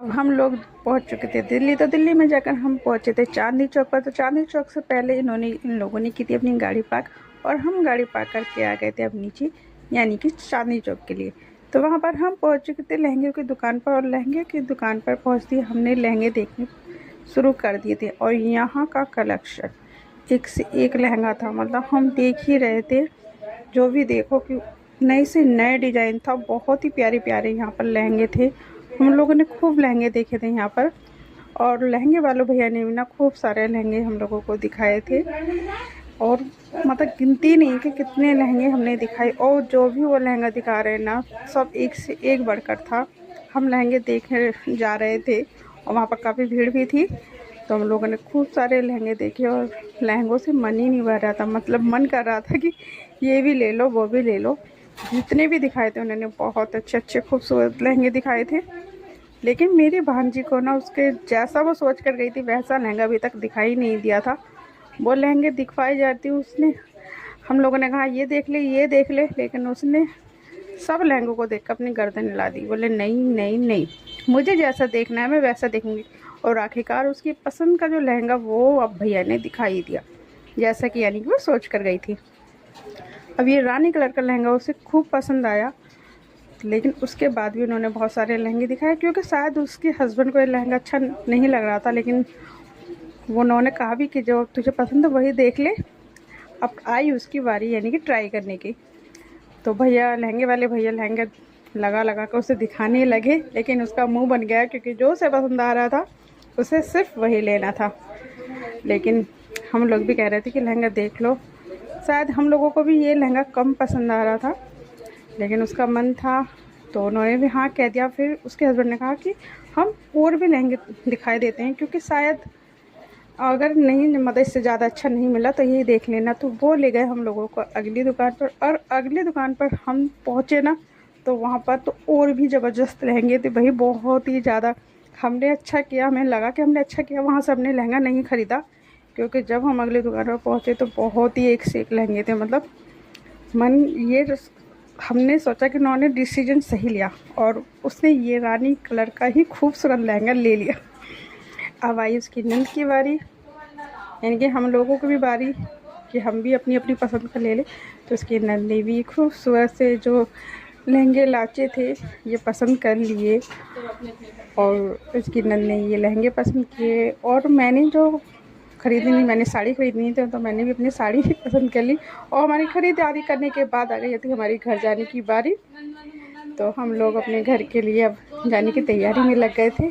हम लोग पहुंच चुके थे दिल्ली। तो दिल्ली में जाकर हम पहुंचे थे चांदनी चौक पर। तो चांदनी चौक से पहले इन लोगों ने की थी अपनी गाड़ी पार्क, और हम गाड़ी पार्क करके आ गए थे अब नीचे, यानी कि चांदनी चौक के लिए। तो वहाँ पर हम पहुंच चुके थे लहंगे की दुकान पर, और लहंगे की दुकान पर पहुँचते हमने लहंगे देखने शुरू कर दिए थे। और यहाँ का कलेक्शन एक से एक लहंगा था, मतलब हम देख ही रहे थे, जो भी देखो कि नए से नए डिज़ाइन था। बहुत ही प्यारे प्यारे यहाँ पर लहंगे थे। हम लोगों ने खूब लहंगे देखे थे यहाँ पर, और लहंगे वालों भैया ने भी ना खूब सारे लहंगे हम लोगों को दिखाए थे, और मतलब गिनती नहीं कि कितने लहंगे हमने दिखाए। और जो भी वो लहंगा दिखा रहे हैं ना, सब एक से एक बढ़कर था। हम लहंगे देखे जा रहे थे, और वहाँ पर काफ़ी भीड़ भी थी। तो हम लोगों ने खूब सारे लहंगे देखे, और लहंगों से मन ही नहीं भर रहा था, मतलब मन कर रहा था कि ये भी ले लो वो भी ले लो। जितने भी दिखाए थे उन्होंने बहुत अच्छे अच्छे खूबसूरत लहंगे दिखाए थे। लेकिन मेरी भांजी को ना उसके जैसा वो सोच कर गई थी वैसा लहंगा अभी तक दिखाई नहीं दिया था। वो लहंगे दिखवाई जाती उसने, हम लोगों ने कहा ये देख ले ये देख ले, लेकिन उसने सब लहंगों को देख कर अपनी गर्दन हिला दी। बोले नहीं नहीं नहीं, मुझे जैसा देखना है मैं वैसा देखूंगी। और आखिरकार उसकी पसंद का जो लहंगा वो अब भैया ने दिखाई दिया, जैसा कि यानी कि वो सोच कर गई थी। अब ये रानी कलर का लहंगा उसे खूब पसंद आया, लेकिन उसके बाद भी उन्होंने बहुत सारे लहंगे दिखाए, क्योंकि शायद उसके हस्बैंड को ये लहंगा अच्छा नहीं लग रहा था। लेकिन वो उन्होंने कहा भी कि जो तुझे पसंद है वही देख ले। अब आई उसकी बारी यानी कि ट्राई करने की। तो भैया लहंगे वाले भैया लहंगे लगा लगा कर उसे दिखाने लगे, लेकिन उसका मुंह बन गया, क्योंकि जो उसे पसंद आ रहा था उसे सिर्फ वही लेना था। लेकिन हम लोग भी कह रहे थे कि लहंगा देख लो। शायद हम लोगों को भी ये लहंगा कम पसंद आ रहा था, लेकिन उसका मन था तो उन्होंने भी हाँ कह दिया। फिर उसके हस्बैंड ने कहा कि हम और भी लहंगे दिखाई देते हैं, क्योंकि शायद अगर नहीं मतलब इससे ज़्यादा अच्छा नहीं मिला तो यही देख लेना। तो वो ले गए हम लोगों को अगली दुकान पर, और अगली दुकान पर हम पहुँचे ना, तो वहाँ पर तो और भी ज़बरदस्त लहंगे थे भाई, बहुत ही ज़्यादा। हमने अच्छा किया, हमें लगा कि हमने अच्छा किया वहाँ से हमने लहंगा नहीं ख़रीदा, क्योंकि जब हम अगली दुकान पर पहुँचे तो बहुत ही एक से एक लहंगे थे। मतलब मन ये हमने सोचा कि उन्होंने डिसीजन सही लिया, और उसने ये रानी कलर का ही खूबसूरत लहंगा ले लिया। अब आई उसकी नंद की बारी, यानी कि हम लोगों की भी बारी कि हम भी अपनी अपनी पसंद का ले लें। तो उसकी नंद ने भी खूबसूरत से जो लहंगे लाचे थे ये पसंद कर लिए, और उसकी नंद ने ये लहंगे पसंद किए। और मैंने जो खरीदनी, मैंने साड़ी खरीदनी थी, तो मैंने भी अपनी साड़ी ही पसंद कर ली। और हमारी खरीदारी करने के बाद आ गई थी हमारी घर जाने की बारी। तो हम लोग अपने घर के लिए अब जाने की तैयारी में लग गए थे।